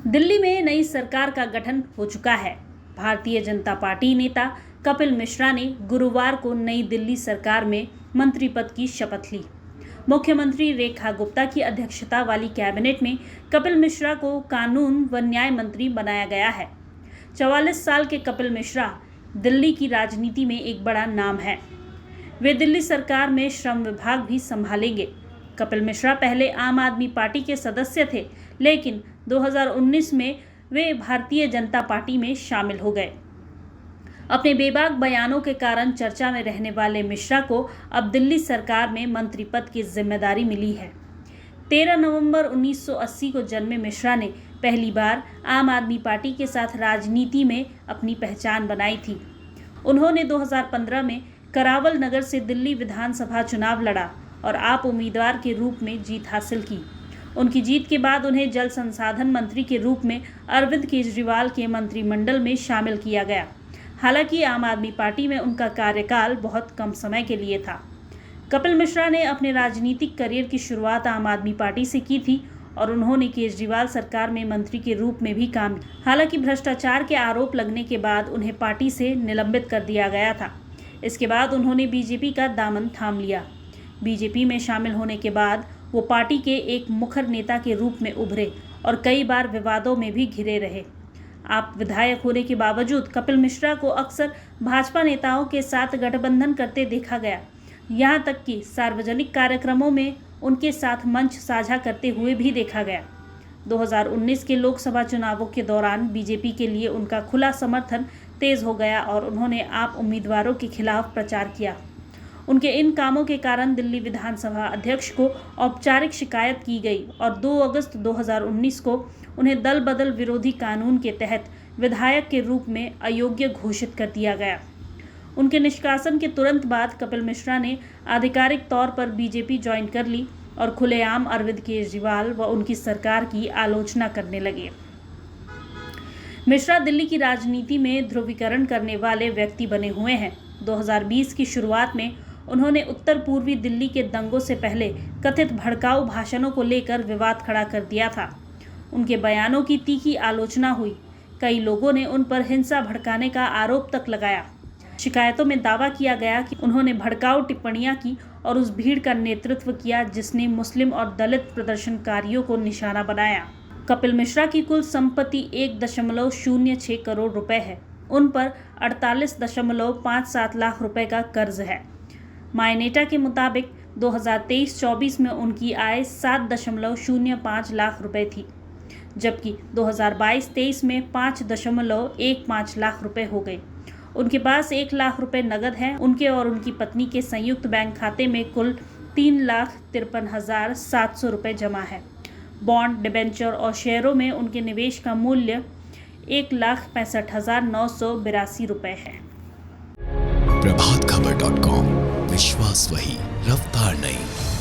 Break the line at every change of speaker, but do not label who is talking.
दिल्ली में नई सरकार का गठन हो चुका है। भारतीय जनता पार्टी नेता कपिल मिश्रा ने गुरुवार को नई दिल्ली सरकार में मंत्री पद की शपथ ली। मुख्यमंत्री रेखा गुप्ता की अध्यक्षता वाली कैबिनेट में कपिल मिश्रा को कानून व न्याय मंत्री बनाया गया है। 44 साल के कपिल मिश्रा दिल्ली की राजनीति में एक बड़ा नाम है। वे दिल्ली सरकार में श्रम विभाग भी संभालेंगे। कपिल मिश्रा पहले आम आदमी पार्टी के सदस्य थे, लेकिन 2019 में वे भारतीय जनता पार्टी में शामिल हो गए। अपने बेबाक बयानों के कारण चर्चा में रहने वाले मिश्रा को अब दिल्ली सरकार में मंत्री पद की जिम्मेदारी मिली है। 13 नवंबर 1980 को जन्मे मिश्रा ने पहली बार आम आदमी पार्टी के साथ राजनीति में अपनी पहचान बनाई थी। उन्होंने 2015 में करावल नगर से दिल्ली विधानसभा चुनाव लड़ा और आप उम्मीदवार के रूप में जीत हासिल की। उनकी जीत के बाद उन्हें जल संसाधन मंत्री के रूप में अरविंद केजरीवाल के मंत्रिमंडल में शामिल किया गया। हालांकि आम आदमी पार्टी में उनका कार्यकाल बहुत कम समय के लिए था। कपिल मिश्रा ने अपने राजनीतिक करियर की शुरुआत आम आदमी पार्टी से की थी और उन्होंने केजरीवाल सरकार में मंत्री के रूप में भी काम किया। हालांकि भ्रष्टाचार के आरोप लगने के बाद उन्हें पार्टी से निलंबित कर दिया गया था। इसके बाद उन्होंने बीजेपी का दामन थाम लिया। बीजेपी में शामिल होने के बाद वो पार्टी के एक मुखर नेता के रूप में उभरे और कई बार विवादों में भी घिरे रहे। आप विधायक होने के बावजूद कपिल मिश्रा को अक्सर भाजपा नेताओं के साथ गठबंधन करते देखा गया। यहाँ तक कि सार्वजनिक कार्यक्रमों में उनके साथ मंच साझा करते हुए भी देखा गया। 2019 के लोकसभा चुनावों के दौरान बीजेपी के लिए उनका खुला समर्थन तेज हो गया और उन्होंने आप उम्मीदवारों के खिलाफ प्रचार किया। उनके इन कामों के कारण दिल्ली विधानसभा अध्यक्ष को औपचारिक शिकायत की गई और 2 अगस्त 2019 को उन्हें दल बदल विरोधी कानून के तहत विधायक के रूप में अयोग्य घोषित कर दिया गया। उनके निष्कासन के तुरंत बाद कपिल मिश्रा ने आधिकारिक तौर पर बीजेपी ज्वाइन कर ली और खुलेआम अरविंद केजरीवाल व उनकी सरकार की आलोचना करने लगे। मिश्रा दिल्ली की राजनीति में ध्रुवीकरण करने वाले व्यक्ति बने हुए हैं। 2020 की शुरुआत में उन्होंने उत्तर पूर्वी दिल्ली के दंगों से पहले कथित भड़काऊ भाषणों को लेकर विवाद खड़ा कर दिया था। उनके बयानों की तीखी आलोचना हुई। कई लोगों ने उन पर हिंसा भड़काने का आरोप तक लगाया। शिकायतों में दावा किया गया कि उन्होंने भड़काऊ टिप्पणियां की और उस भीड़ का नेतृत्व किया जिसने मुस्लिम और दलित प्रदर्शनकारियों को निशाना बनाया। कपिल मिश्रा की कुल संपत्ति 1.06 करोड़ रुपए है। उन पर 48.57 लाख रुपए का कर्ज है। मायनेटा के मुताबिक 2023-24 में उनकी आय 7.05 लाख रुपए थी, जबकि 2022-23 में 5.15 लाख रुपए हो गए। उनके पास 1 लाख रुपए नगद हैं। उनके और उनकी पत्नी के संयुक्त बैंक खाते में कुल 3,53,700 रुपए जमा है। बॉन्ड, डिबेंचर और शेयरों में उनके निवेश का मूल्य 1,65,982 रुपए है।
प्रभातखबर.com, विश्वास वही, रफ्तार नहीं।